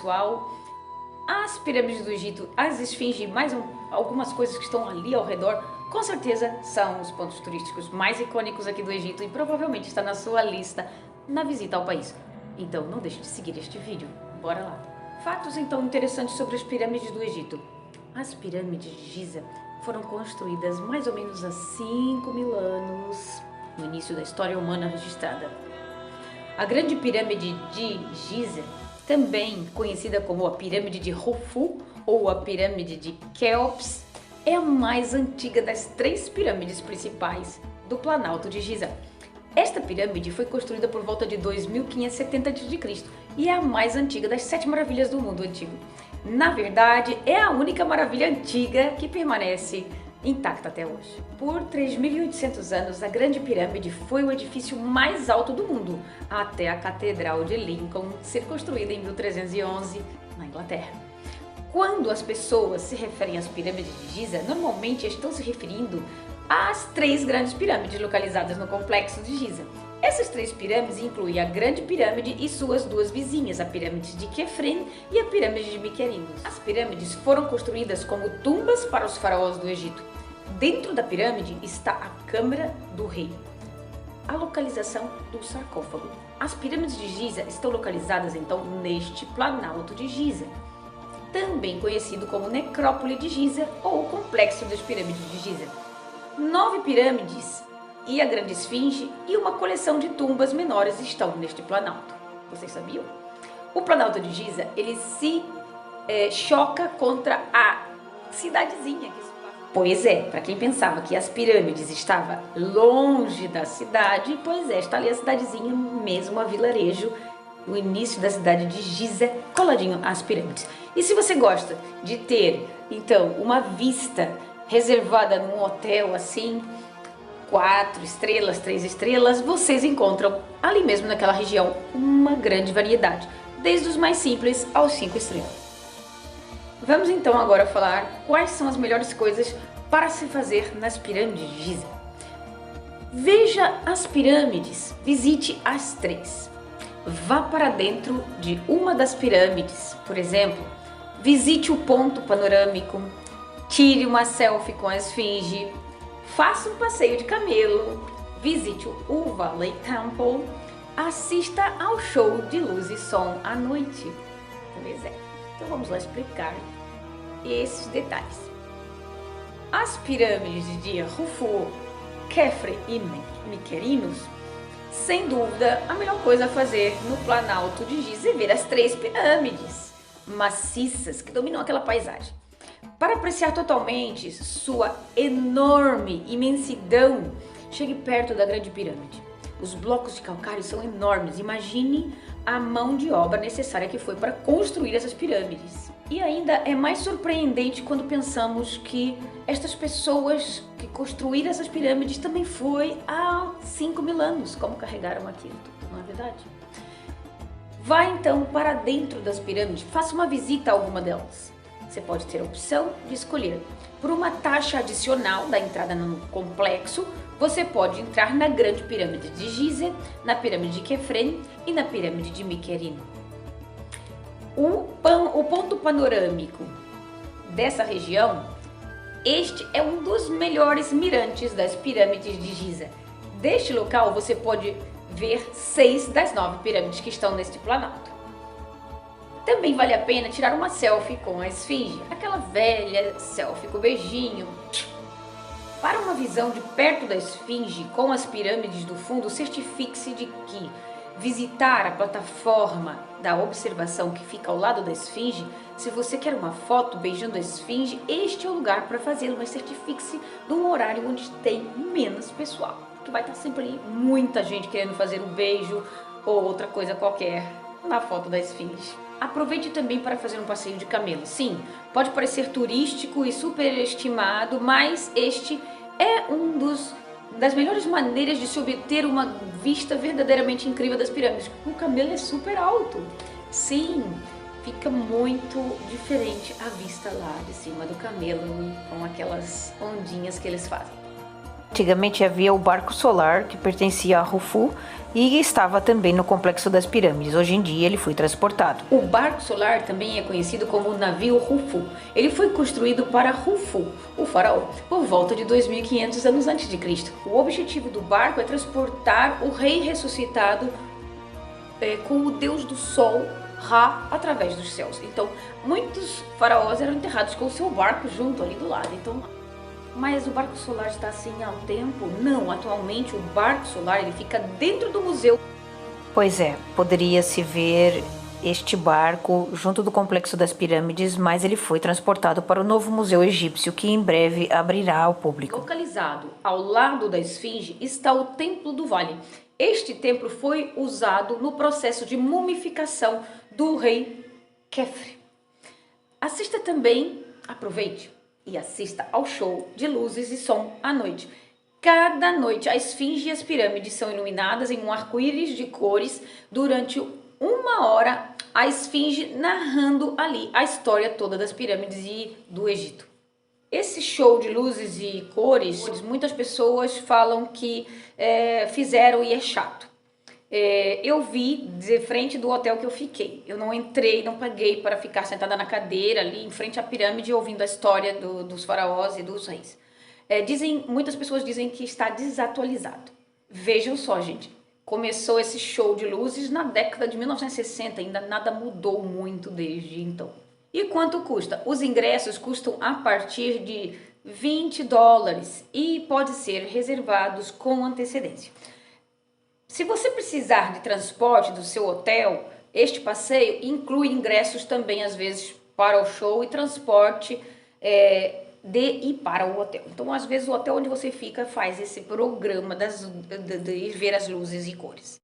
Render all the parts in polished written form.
pessoal. As pirâmides do Egito, as esfinges e mais algumas coisas que estão ali ao redor, com certeza são os pontos turísticos mais icônicos aqui do Egito e provavelmente está na sua lista na visita ao país. Então não deixe de seguir este vídeo. Bora lá! Fatos então interessantes sobre as pirâmides do Egito. As pirâmides de Giza foram construídas mais ou menos há 5.000 anos, no início da história humana registrada. A grande pirâmide de Giza, também conhecida como a pirâmide de Khufu ou a pirâmide de Quéops, é a mais antiga das 3 pirâmides principais do Planalto de Giza. Esta pirâmide foi construída por volta de 2570 a.C. e é a mais antiga das 7 maravilhas do mundo antigo. Na verdade, é a única maravilha antiga que permanece intacta até hoje. Por 3.800 anos, a Grande Pirâmide foi o edifício mais alto do mundo, até a Catedral de Lincoln ser construída em 1311, na Inglaterra. Quando as pessoas se referem às pirâmides de Giza, normalmente estão se referindo às 3 grandes pirâmides localizadas no complexo de Giza. Essas 3 pirâmides incluem a Grande Pirâmide e suas 2 vizinhas, a Pirâmide de Kefren e a Pirâmide de Mykernos. As pirâmides foram construídas como tumbas para os faraós do Egito. Dentro da pirâmide está a Câmara do Rei, a localização do sarcófago. As pirâmides de Giza estão localizadas então neste Planalto de Giza, também conhecido como Necrópole de Giza ou Complexo das Pirâmides de Giza. 9 pirâmides e a Grande Esfinge e uma coleção de tumbas menores estão neste Planalto. Vocês sabiam? O Planalto de Giza, ele se choca contra a cidadezinha que se passa. Pois é, para quem pensava que as pirâmides estavam longe da cidade, pois é, está ali a cidadezinha, mesmo a vilarejo, o início da cidade de Giza, coladinho às pirâmides. E se você gosta de ter, então, uma vista reservada num hotel assim, 4 estrelas, 3 estrelas, vocês encontram ali mesmo naquela região uma grande variedade, desde os mais simples aos 5 estrelas. Vamos então agora falar quais são as melhores coisas para se fazer nas pirâmides de Giza. Veja as pirâmides, visite as 3. Vá para dentro de uma das pirâmides, por exemplo, visite o ponto panorâmico, tire uma selfie com a esfinge, faça um passeio de camelo, visite o Valley Temple, assista ao show de luz e som à noite. Pois é, então vamos lá explicar esses detalhes. As pirâmides de Khufu, Khafre e Mykernos, sem dúvida, a melhor coisa a fazer no Planalto de Giza é ver as 3 pirâmides maciças que dominam aquela paisagem. Para apreciar totalmente sua enorme imensidão, chegue perto da Grande Pirâmide. Os blocos de calcário são enormes, imagine a mão de obra necessária que foi para construir essas pirâmides. E ainda é mais surpreendente quando pensamos que estas pessoas que construíram essas pirâmides também foi há 5.000 anos, como carregaram aquilo tudo, não é verdade? Vá então para dentro das pirâmides, faça uma visita a alguma delas. Você pode ter a opção de escolher. Por uma taxa adicional da entrada no complexo, você pode entrar na Grande Pirâmide de Giza, na Pirâmide de Kefren e na Pirâmide de Mykernos. O ponto panorâmico dessa região, este é um dos melhores mirantes das pirâmides de Giza. Deste local você pode ver 6 das 9 pirâmides que estão neste planalto. Também vale a pena tirar uma selfie com a esfinge, aquela velha selfie com beijinho. Para uma visão de perto da esfinge com as pirâmides do fundo, certifique-se de que visitar a plataforma da observação que fica ao lado da esfinge. Se você quer uma foto beijando a esfinge, este é o lugar para fazê-lo, mas certifique-se de um horário onde tem menos pessoal, que vai estar sempre ali muita gente querendo fazer um beijo ou outra coisa qualquer na foto da esfinge. Aproveite também para fazer um passeio de camelo. Sim, pode parecer turístico e superestimado, mas este é das melhores maneiras de se obter uma vista verdadeiramente incrível das pirâmides. O camelo é super alto. Sim, fica muito diferente a vista lá de cima do camelo com aquelas ondinhas que eles fazem. Antigamente havia o barco solar, que pertencia a Khufu e estava também no complexo das pirâmides. Hoje em dia ele foi transportado. O barco solar também é conhecido como o navio Khufu. Ele foi construído para Khufu, o faraó, por volta de 2500 anos antes de Cristo. O objetivo do barco é transportar o rei ressuscitado com o deus do sol, Ra, através dos céus. Então, muitos faraós eram enterrados com o seu barco junto ali do lado. Então, mas o barco solar está assim há um tempo? Não, atualmente o barco solar ele fica dentro do museu. Pois é, poderia-se ver este barco junto do complexo das pirâmides, mas ele foi transportado para o novo museu egípcio, que em breve abrirá ao público. Localizado ao lado da Esfinge está o Templo do Vale. Este templo foi usado no processo de mumificação do rei Khefre. Assista também, aproveite e assista ao show de luzes e som à noite. Cada noite a Esfinge e as pirâmides são iluminadas em um arco-íris de cores durante 1 hora, a Esfinge narrando ali a história toda das pirâmides e do Egito. Esse show de luzes e cores, muitas pessoas falam que fizeram e é chato. Eu vi de frente do hotel que eu fiquei. Eu não entrei, não paguei para ficar sentada na cadeira ali em frente à pirâmide ouvindo a história dos faraós e dos reis. Muitas pessoas dizem que está desatualizado. Vejam só, gente. Começou esse show de luzes na década de 1960, ainda nada mudou muito desde então. E quanto custa? Os ingressos custam a partir de $20 e pode ser reservados com antecedência. Se você precisar de transporte do seu hotel, este passeio inclui ingressos também, às vezes, para o show e transporte de e para o hotel. Então, às vezes, o hotel onde você fica faz esse programa de ver as luzes e cores.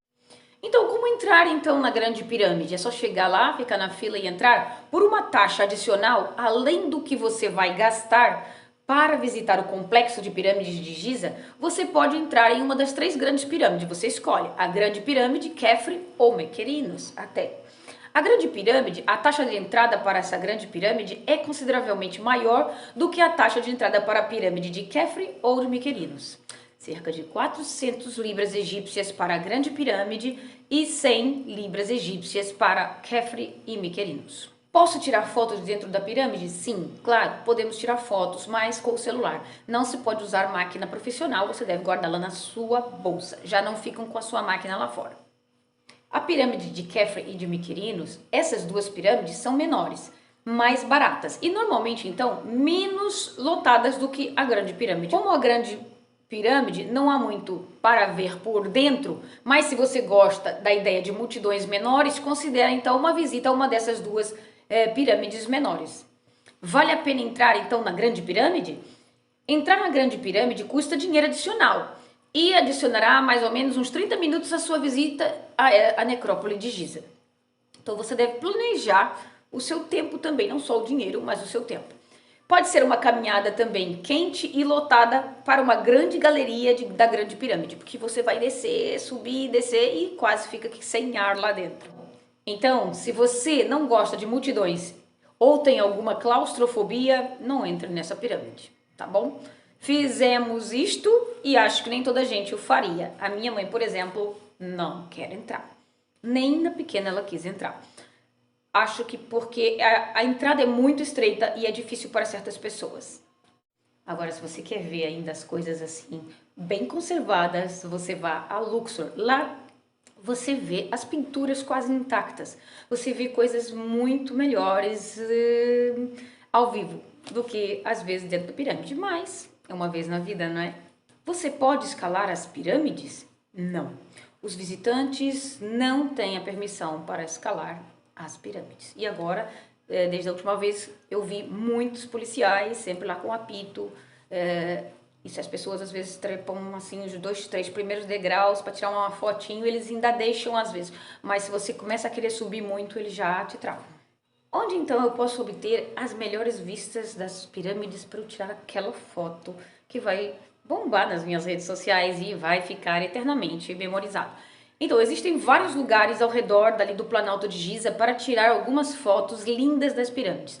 Então, como entrar então na Grande Pirâmide? É só chegar lá, ficar na fila e entrar? Por uma taxa adicional, além do que você vai gastar para visitar o complexo de pirâmides de Giza, você pode entrar em uma das 3 grandes pirâmides. Você escolhe a Grande Pirâmide, Khefre ou Mequerinos até. A Grande Pirâmide, a taxa de entrada para essa Grande Pirâmide é consideravelmente maior do que a taxa de entrada para a Pirâmide de Khefre ou de Mequerinos. Cerca de 400 libras egípcias para a Grande Pirâmide e 100 libras egípcias para Khefre e Mequerinos. Posso tirar fotos de dentro da pirâmide? Sim, claro, podemos tirar fotos, mas com o celular. Não se pode usar máquina profissional, você deve guardá-la na sua bolsa. Já não ficam com a sua máquina lá fora. A pirâmide de Khefre e de Mequerinos, essas 2 pirâmides são menores, mais baratas e normalmente então menos lotadas do que a Grande Pirâmide. Como a Grande Pirâmide não há muito para ver por dentro, mas se você gosta da ideia de multidões menores, considere então uma visita a uma dessas 2 pirâmides menores. Vale a pena entrar então na Grande Pirâmide? Entrar na Grande Pirâmide custa dinheiro adicional e adicionará mais ou menos uns 30 minutos à sua visita à necrópole de Giza. Então você deve planejar o seu tempo também, não só o dinheiro, mas o seu tempo. Pode ser uma caminhada também quente e lotada para uma grande galeria da Grande Pirâmide, porque você vai descer, subir, descer e quase fica sem ar lá dentro. Então, se você não gosta de multidões ou tem alguma claustrofobia, não entre nessa pirâmide, tá bom? Fizemos isto e acho que nem toda gente o faria. A minha mãe, por exemplo, não quer entrar. Nem na pequena ela quis entrar. Acho que porque a entrada é muito estreita e é difícil para certas pessoas. Agora, se você quer ver ainda as coisas assim, bem conservadas, você vá a Luxor. Lá você vê as pinturas quase intactas. Você vê coisas muito melhores ao vivo do que às vezes dentro da pirâmide. Mas é uma vez na vida, não é? Você pode escalar as pirâmides? Não. Os visitantes não têm a permissão para escalar as pirâmides. E agora, desde a última vez, eu vi muitos policiais sempre lá com apito. E se as pessoas às vezes trepam assim os 2, 3 primeiros degraus para tirar uma fotinho, eles ainda deixam às vezes. Mas se você começa a querer subir muito, eles já te travam. Onde então eu posso obter as melhores vistas das pirâmides para eu tirar aquela foto que vai bombar nas minhas redes sociais e vai ficar eternamente memorizado? Então, existem vários lugares ao redor dali do Planalto de Giza para tirar algumas fotos lindas das pirâmides.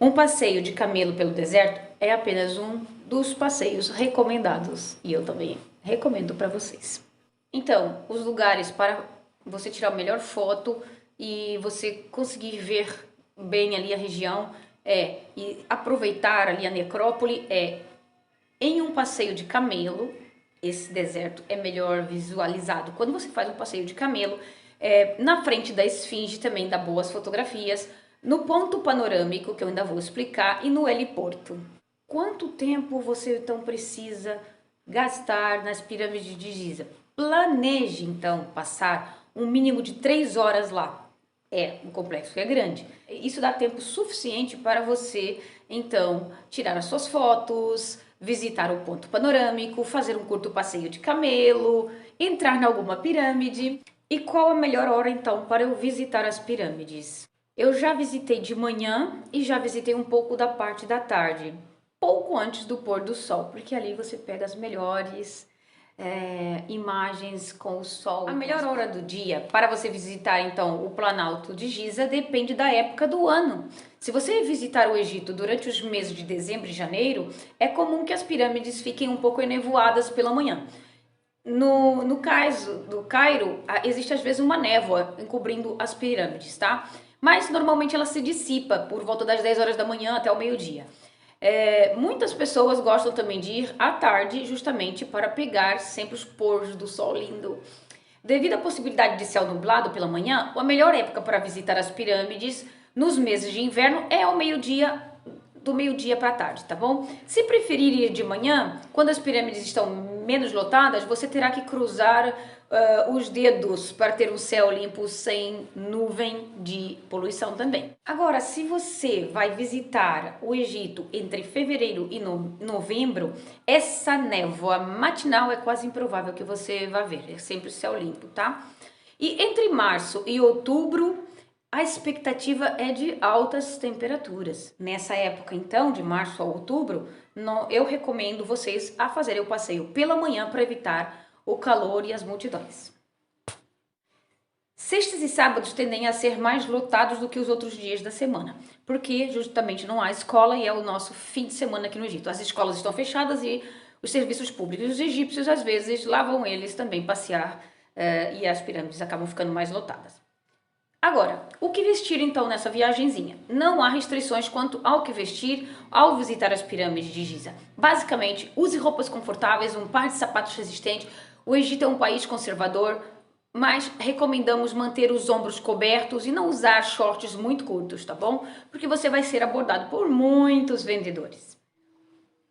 Um passeio de camelo pelo deserto é apenas um dos passeios recomendados e eu também recomendo para vocês. Então, os lugares para você tirar a melhor foto e você conseguir ver bem ali a região e aproveitar ali a necrópole em um passeio de camelo. Esse deserto é melhor visualizado quando você faz um passeio de camelo. Na frente da esfinge também dá boas fotografias. No ponto panorâmico, que eu ainda vou explicar, e no heliporto. Quanto tempo você então precisa gastar nas pirâmides de Giza? Planeje então passar um mínimo de 3 horas lá. Um complexo que é grande. Isso dá tempo suficiente para você então tirar as suas fotos, visitar o ponto panorâmico, fazer um curto passeio de camelo, entrar em alguma pirâmide. E qual a melhor hora então para eu visitar as pirâmides? Eu já visitei de manhã e já visitei um pouco da parte da tarde, pouco antes do pôr do sol, porque ali você pega as melhores imagens com o sol. A melhor hora do dia para você visitar então o Planalto de Giza depende da época do ano. Se você visitar o Egito durante os meses de dezembro e janeiro, é comum que as pirâmides fiquem um pouco enevoadas pela manhã. No caso do Cairo, existe às vezes uma névoa encobrindo as pirâmides, tá? Mas normalmente ela se dissipa por volta das 10 horas da manhã até o meio-dia. Muitas pessoas gostam também de ir à tarde, justamente para pegar sempre os pôres do sol lindo. Devido à possibilidade de céu nublado pela manhã, a melhor época para visitar as pirâmides nos meses de inverno é ao meio-dia, do meio-dia para a tarde, tá bom? Se preferir ir de manhã, quando as pirâmides estão menos lotadas, você terá que cruzar os dedos para ter um céu limpo sem nuvem de poluição também. Agora, se você vai visitar o Egito entre fevereiro e novembro, essa névoa matinal é quase improvável que você vá ver, é sempre céu limpo, tá? E entre março e outubro, a expectativa é de altas temperaturas. Nessa época, então, de março a outubro, eu recomendo vocês a fazerem o passeio pela manhã para evitar o calor e as multidões. Sextas e sábados tendem a ser mais lotados do que os outros dias da semana, porque justamente não há escola e é o nosso fim de semana aqui no Egito. As escolas estão fechadas e os serviços públicos. Os egípcios, às vezes, lá vão eles também passear e as pirâmides acabam ficando mais lotadas. Agora, o que vestir então nessa viagenzinha? Não há restrições quanto ao que vestir ao visitar as pirâmides de Giza. Basicamente, use roupas confortáveis, um par de sapatos resistentes. O Egito é um país conservador, mas recomendamos manter os ombros cobertos e não usar shorts muito curtos, tá bom? Porque você vai ser abordado por muitos vendedores.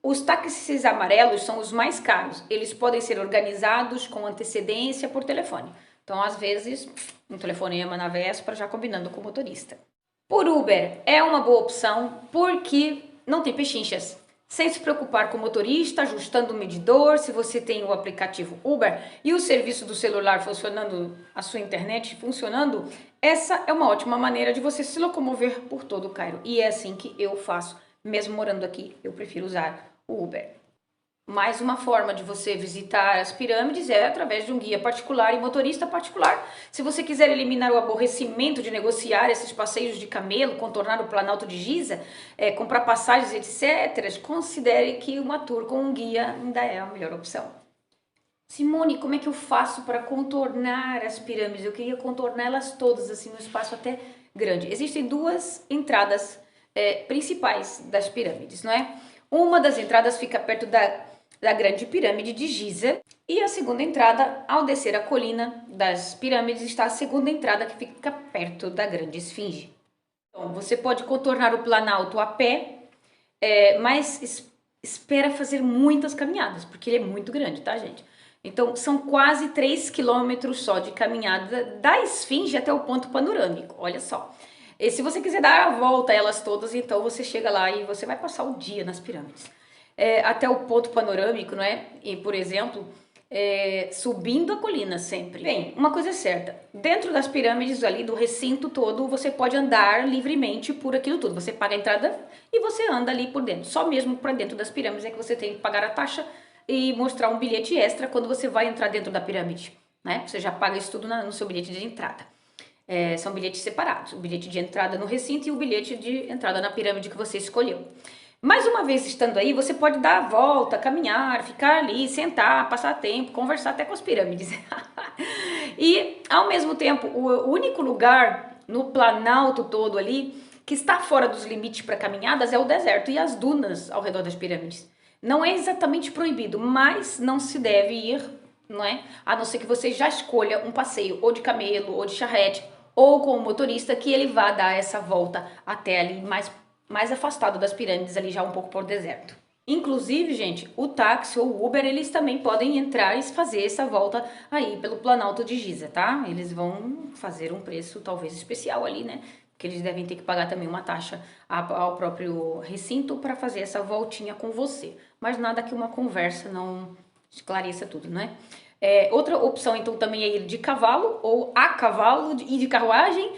Os táxis amarelos são os mais caros. Eles podem ser organizados com antecedência por telefone. Então, às vezes, um telefonema na véspera já combinando com o motorista. Por Uber é uma boa opção porque não tem pechinchas. Sem se preocupar com o motorista, ajustando o medidor, se você tem o aplicativo Uber e o serviço do celular funcionando, a sua internet funcionando, essa é uma ótima maneira de você se locomover por todo o Cairo. E é assim que eu faço, mesmo morando aqui, eu prefiro usar o Uber. Mais uma forma de você visitar as pirâmides é através de um guia particular e motorista particular. Se você quiser eliminar o aborrecimento de negociar esses passeios de camelo, contornar o Planalto de Giza, comprar passagens, etc., considere que uma tour com um guia ainda é a melhor opção. Simone, como é que eu faço para contornar as pirâmides? Eu queria contorná-las todas, assim, num espaço até grande. Existem duas entradas principais das pirâmides, não é? Uma das entradas fica perto da grande pirâmide de Giza e a segunda entrada, ao descer a colina das pirâmides, está a segunda entrada que fica perto da grande esfinge. Então, você pode contornar o Planalto a pé, mas espera fazer muitas caminhadas, porque ele é muito grande, tá, gente? Então, são quase 3 quilômetros só de caminhada da esfinge até o ponto panorâmico, olha só. E se você quiser dar a volta a elas todas, então você chega lá e você vai passar o dia nas pirâmides. Até o ponto panorâmico, não é? E, por exemplo, subindo a colina sempre. Bem, uma coisa é certa, dentro das pirâmides ali, do recinto todo, você pode andar livremente por aquilo tudo. Você paga a entrada e você anda ali por dentro. Só mesmo para dentro das pirâmides é que você tem que pagar a taxa e mostrar um bilhete extra quando você vai entrar dentro da pirâmide, né? Você já paga isso tudo no seu bilhete de entrada. São bilhetes separados, o bilhete de entrada no recinto e o bilhete de entrada na pirâmide que você escolheu. Mais uma vez estando aí, você pode dar a volta, caminhar, ficar ali, sentar, passar tempo, conversar até com as pirâmides. E, ao mesmo tempo, o único lugar no planalto todo ali que está fora dos limites para caminhadas é o deserto e as dunas ao redor das pirâmides. Não é exatamente proibido, mas não se deve ir, não é? A não ser que você já escolha um passeio ou de camelo ou de charrete ou com o motorista que ele vá dar essa volta até ali mais afastado das pirâmides, ali já um pouco por deserto. Inclusive, gente, o táxi ou o Uber, eles também podem entrar e fazer essa volta aí pelo Planalto de Giza, tá? Eles vão fazer um preço talvez especial ali, né? Porque eles devem ter que pagar também uma taxa ao próprio recinto para fazer essa voltinha com você. Mas nada que uma conversa não esclareça tudo, né? Outra opção, então, também é ir de cavalo ou a cavalo e de carruagem.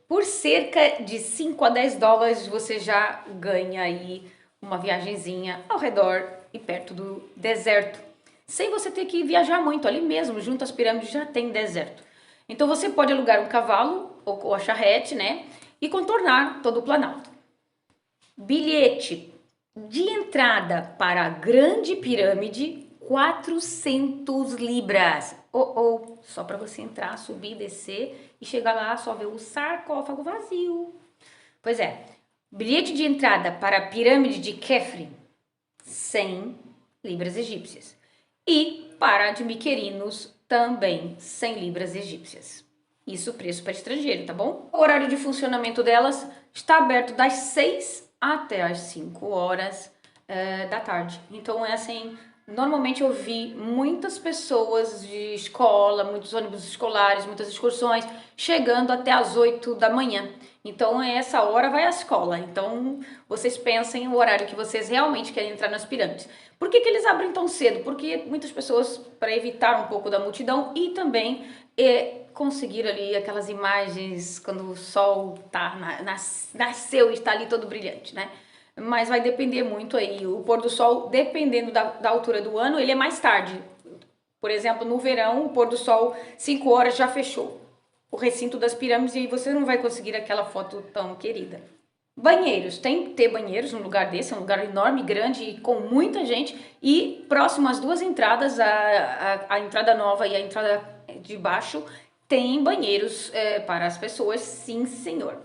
Por cerca de 5 a 10 dólares você já ganha aí uma viagenzinha ao redor e perto do deserto, sem você ter que viajar muito, ali mesmo, junto às pirâmides já tem deserto. Então você pode alugar um cavalo ou a charrete, né, e contornar todo o Planalto. Bilhete de entrada para a Grande Pirâmide, 400 libras. Só para você entrar, subir, descer e chegar lá só ver o sarcófago vazio. Pois é, bilhete de entrada para a pirâmide de Khafre, 100 libras egípcias. E para a de Miquerinos, também 100 libras egípcias. Isso preço para estrangeiro, tá bom? O horário de funcionamento delas está aberto das 6 até as 5 horas da tarde. Então é assim, normalmente eu vi muitas pessoas de escola, muitos ônibus escolares, muitas excursões, chegando até as 8 da manhã. Então, essa hora vai à escola. Então, vocês pensem o horário que vocês realmente querem entrar nas pirâmides. Por que eles abrem tão cedo? Porque muitas pessoas, para evitar um pouco da multidão e também conseguir ali aquelas imagens quando o sol nasceu e está ali todo brilhante, né? Mas vai depender muito aí. O pôr do sol, dependendo da altura do ano, ele é mais tarde. Por exemplo, no verão, o pôr do sol, 5 horas já fechou o recinto das pirâmides e aí você não vai conseguir aquela foto tão querida. Banheiros, tem que ter banheiros num lugar desse, é um lugar enorme, grande e com muita gente, e próximo às duas entradas, a entrada nova e a entrada de baixo, tem banheiros para as pessoas, sim senhor.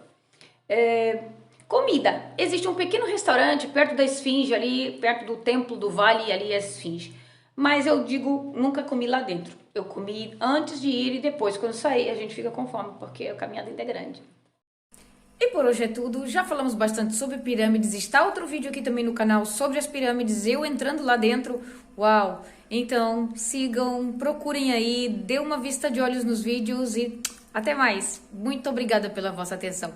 Comida, existe um pequeno restaurante perto da Esfinge, ali perto do Templo do Vale, ali é a Esfinge. Mas eu digo, nunca comi lá dentro. Eu comi antes de ir e depois, quando sair, a gente fica com fome, porque a caminhada ainda é grande. E por hoje é tudo, já falamos bastante sobre pirâmides, está outro vídeo aqui também no canal sobre as pirâmides, eu entrando lá dentro, uau! Então sigam, procurem aí, dê uma vista de olhos nos vídeos e até mais. Muito obrigada pela vossa atenção.